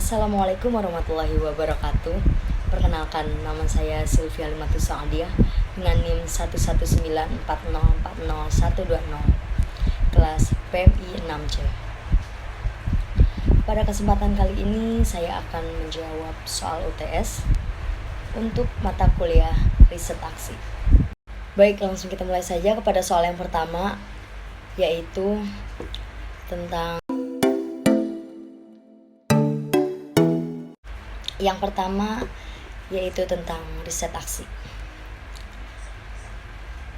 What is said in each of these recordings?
Assalamualaikum warahmatullahi wabarakatuh. Perkenalkan, nama saya Sylvia Limatus Sa'adiah dengan NIM 11940402120, kelas PMI 6C. Pada kesempatan kali ini saya akan menjawab soal UTS untuk mata kuliah riset aksi. Baik, langsung kita mulai saja kepada soal yang pertama, yaitu tentang riset aksi.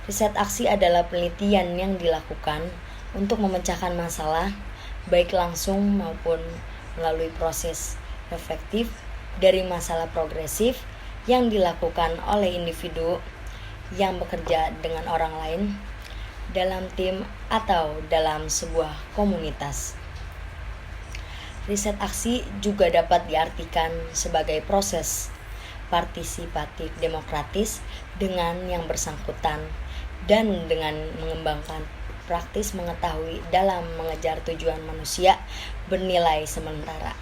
Riset aksi adalah penelitian yang dilakukan untuk memecahkan masalah, baik langsung maupun melalui proses reflektif dari masalah progresif yang dilakukan oleh individu yang bekerja dengan orang lain dalam tim atau dalam sebuah komunitas. Riset aksi juga dapat diartikan sebagai proses partisipatif demokratis dengan yang bersangkutan dan dengan mengembangkan praktis mengetahui dalam mengejar tujuan manusia bernilai sementara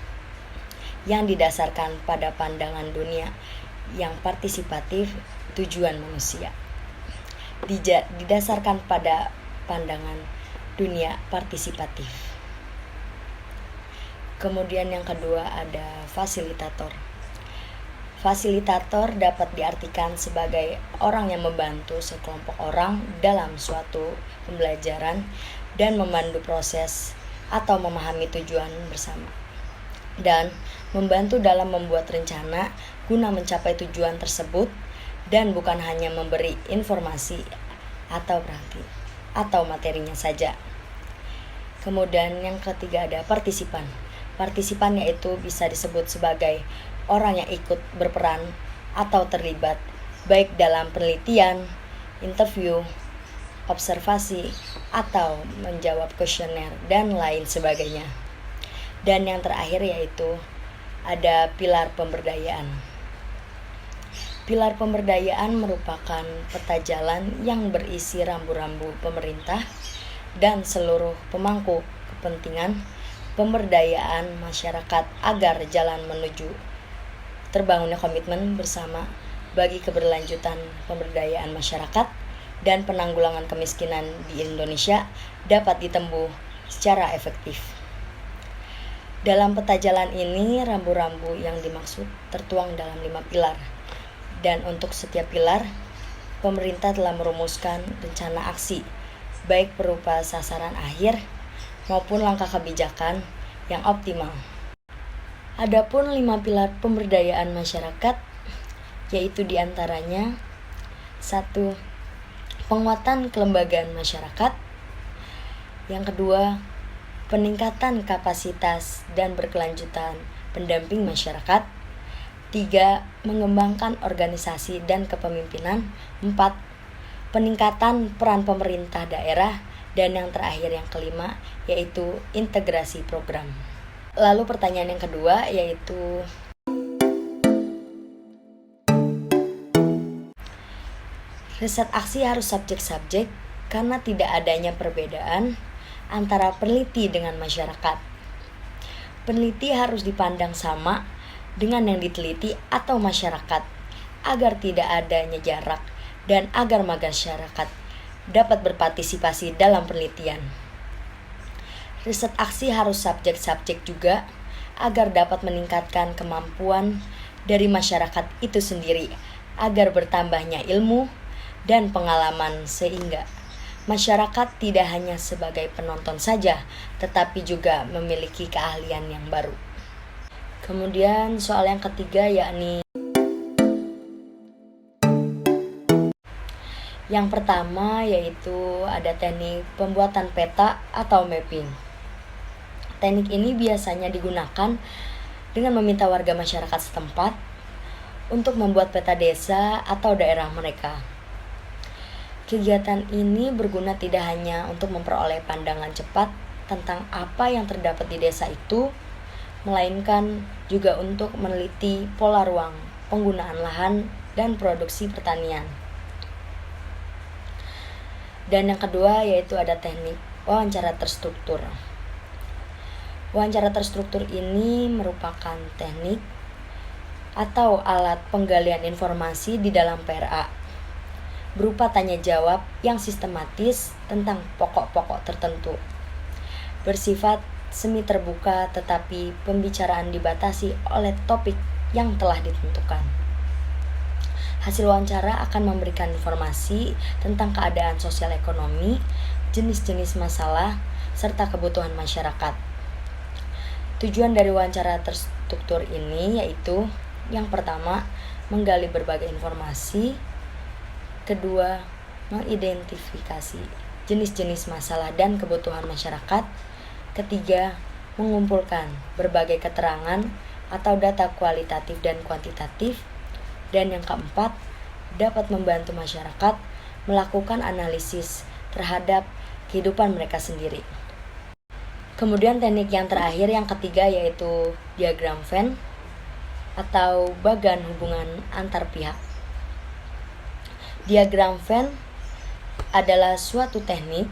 yang didasarkan pada pandangan dunia yang partisipatif. Tujuan manusia didasarkan pada pandangan dunia partisipatif. Kemudian yang kedua ada fasilitator. Fasilitator dapat diartikan sebagai orang yang membantu sekelompok orang dalam suatu pembelajaran dan memandu proses atau memahami tujuan bersama, dan membantu dalam membuat rencana guna mencapai tujuan tersebut, dan bukan hanya memberi informasi atau materinya saja. Kemudian yang ketiga ada partisipan. Partisipan yaitu bisa disebut sebagai orang yang ikut berperan atau terlibat baik dalam penelitian, interview, observasi, atau menjawab kuesioner dan lain sebagainya. Dan yang terakhir yaitu ada pilar pemberdayaan. Pilar pemberdayaan merupakan peta jalan yang berisi rambu-rambu pemerintah dan seluruh pemangku kepentingan pemberdayaan masyarakat agar jalan menuju terbangunnya komitmen bersama bagi keberlanjutan pemberdayaan masyarakat dan penanggulangan kemiskinan di Indonesia dapat ditempuh secara efektif. Dalam peta jalan ini, rambu-rambu yang dimaksud tertuang dalam 5 pilar. Dan untuk setiap pilar, pemerintah telah merumuskan rencana aksi, baik berupa sasaran akhir maupun langkah kebijakan yang optimal. Adapun 5 pilar pemberdayaan masyarakat, yaitu diantaranya 1. Penguatan kelembagaan masyarakat. Yang kedua, peningkatan kapasitas dan berkelanjutan pendamping masyarakat. 3. Mengembangkan organisasi dan kepemimpinan. 4. Peningkatan peran pemerintah daerah. Dan yang terakhir yang kelima yaitu integrasi program. Lalu pertanyaan yang kedua yaitu riset aksi harus subjek-subjek karena tidak adanya perbedaan antara peneliti dengan masyarakat. Peneliti harus dipandang sama dengan yang diteliti atau masyarakat agar tidak adanya jarak dan agar masyarakat dapat berpartisipasi dalam penelitian. Riset aksi harus subjek-subjek juga agar dapat meningkatkan kemampuan dari masyarakat itu sendiri agar bertambahnya ilmu dan pengalaman sehingga masyarakat tidak hanya sebagai penonton saja tetapi juga memiliki keahlian yang baru. Kemudian soal yang ketiga yakni yang pertama yaitu ada teknik pembuatan peta atau mapping. Teknik ini biasanya digunakan dengan meminta warga masyarakat setempat untuk membuat peta desa atau daerah mereka. Kegiatan ini berguna tidak hanya untuk memperoleh pandangan cepat tentang apa yang terdapat di desa itu, melainkan juga untuk meneliti pola ruang, penggunaan lahan, dan produksi pertanian. Dan yang kedua yaitu ada teknik wawancara terstruktur. Wawancara terstruktur ini merupakan teknik atau alat penggalian informasi di dalam PRA berupa tanya jawab yang sistematis tentang pokok-pokok tertentu. Bersifat semi terbuka tetapi pembicaraan dibatasi oleh topik yang telah ditentukan. Hasil wawancara akan memberikan informasi tentang keadaan sosial ekonomi, jenis-jenis masalah, serta kebutuhan masyarakat. Tujuan dari wawancara terstruktur ini yaitu yang pertama, menggali berbagai informasi. Kedua, mengidentifikasi jenis-jenis masalah dan kebutuhan masyarakat. Ketiga, mengumpulkan berbagai keterangan atau data kualitatif dan kuantitatif. Dan yang keempat, dapat membantu masyarakat melakukan analisis terhadap kehidupan mereka sendiri. Kemudian teknik yang terakhir, yang ketiga, yaitu diagram Venn atau bagan hubungan antar pihak. Diagram Venn adalah suatu teknik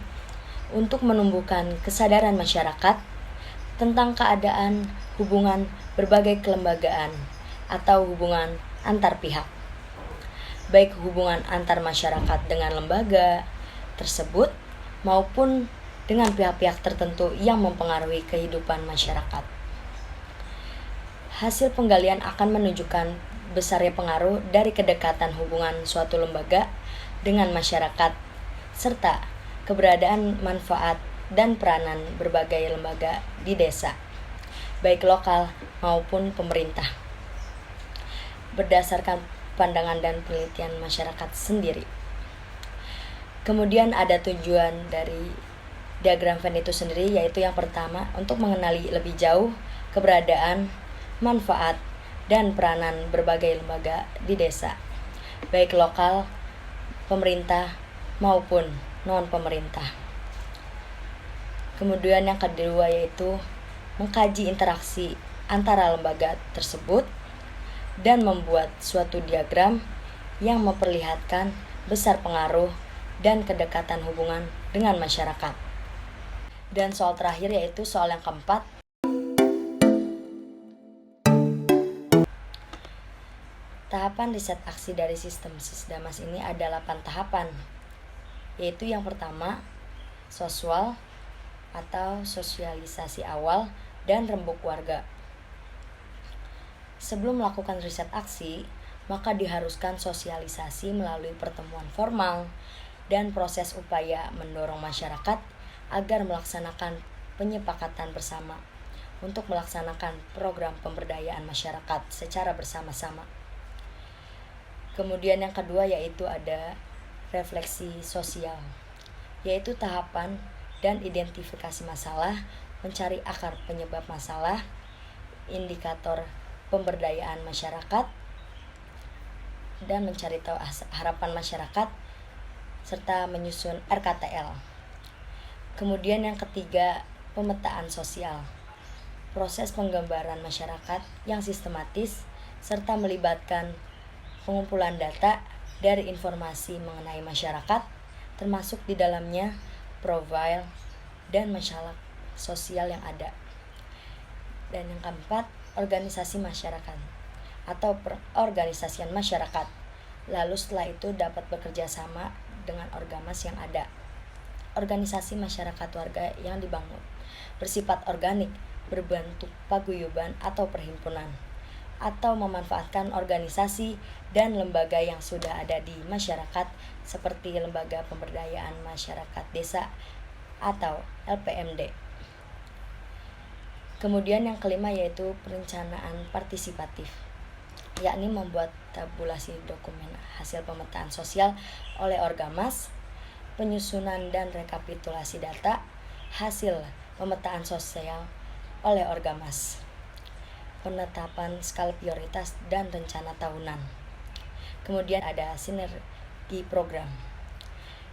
untuk menumbuhkan kesadaran masyarakat tentang keadaan hubungan berbagai kelembagaan atau hubungan antar pihak, baik hubungan antar masyarakat dengan lembaga tersebut maupun dengan pihak-pihak tertentu yang mempengaruhi kehidupan masyarakat. Hasil penggalian akan menunjukkan besarnya pengaruh dari kedekatan hubungan suatu lembaga dengan masyarakat, serta keberadaan manfaat dan peranan berbagai lembaga di desa, baik lokal maupun pemerintah, berdasarkan pandangan dan penelitian masyarakat sendiri. Kemudian ada tujuan dari diagram Venn itu sendiri, yaitu yang pertama, untuk mengenali lebih jauh keberadaan, manfaat, dan peranan berbagai lembaga di desa, baik lokal, pemerintah, maupun non-pemerintah. Kemudian yang kedua yaitu mengkaji interaksi antara lembaga tersebut dan membuat suatu diagram yang memperlihatkan besar pengaruh dan kedekatan hubungan dengan masyarakat. Dan soal terakhir yaitu soal yang keempat. Tahapan riset aksi dari sistem Sisdamas ini ada 8 tahapan, yaitu yang pertama, soswal atau sosialisasi awal dan rembuk warga. Sebelum melakukan riset aksi, maka diharuskan sosialisasi melalui pertemuan formal dan proses upaya mendorong masyarakat agar melaksanakan penyepakatan bersama untuk melaksanakan program pemberdayaan masyarakat secara bersama-sama. Kemudian yang kedua yaitu ada refleksi sosial, yaitu tahapan dan identifikasi masalah, mencari akar penyebab masalah, indikator pemberdayaan masyarakat, dan mencari tahu harapan masyarakat, serta menyusun RKTL. Kemudian yang ketiga, pemetaan sosial, proses penggambaran masyarakat yang sistematis, serta melibatkan pengumpulan data dari informasi mengenai masyarakat, termasuk di dalamnya profil dan masalah sosial yang ada. Dan yang keempat, organisasi masyarakat atau perorganisasian masyarakat. Lalu setelah itu dapat bekerja sama dengan orgamas yang ada. Organisasi masyarakat warga yang dibangun bersifat organik, berbentuk paguyuban atau perhimpunan, atau memanfaatkan organisasi dan lembaga yang sudah ada di masyarakat seperti Lembaga Pemberdayaan Masyarakat Desa atau LPMD. Kemudian yang kelima yaitu perencanaan partisipatif, yakni membuat tabulasi dokumen hasil pemetaan sosial oleh orgamas, penyusunan dan rekapitulasi data hasil pemetaan sosial oleh orgamas, penetapan skala prioritas dan rencana tahunan. Kemudian ada sinergi program,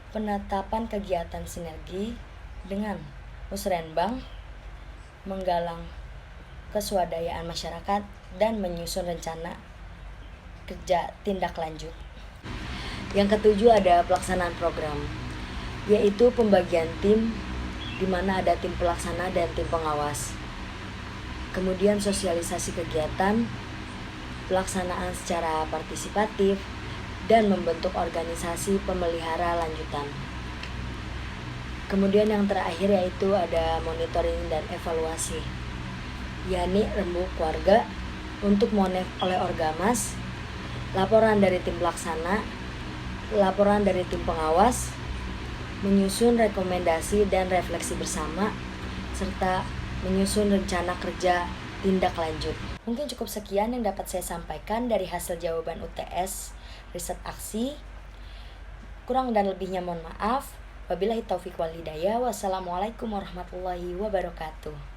penetapan kegiatan sinergi dengan musrenbang, menggalang keswadayaan masyarakat dan menyusun rencana kerja tindak lanjut. Yang ketujuh ada pelaksanaan program, yaitu pembagian tim di mana ada tim pelaksana dan tim pengawas. kemudian sosialisasi kegiatan, pelaksanaan secara partisipatif, dan membentuk organisasi pemelihara lanjutan. Kemudian yang terakhir yaitu ada monitoring dan evaluasi, yakni rembuk warga untuk monef oleh Orgamas, laporan dari tim pelaksana, laporan dari tim pengawas, menyusun rekomendasi dan refleksi bersama, serta menyusun rencana kerja tindak lanjut. Mungkin cukup sekian yang dapat saya sampaikan dari hasil jawaban UTS riset aksi. Kurang dan lebihnya mohon maaf. Wabillahi taufiq wal hidayah. Wassalamualaikum warahmatullahi wabarakatuh.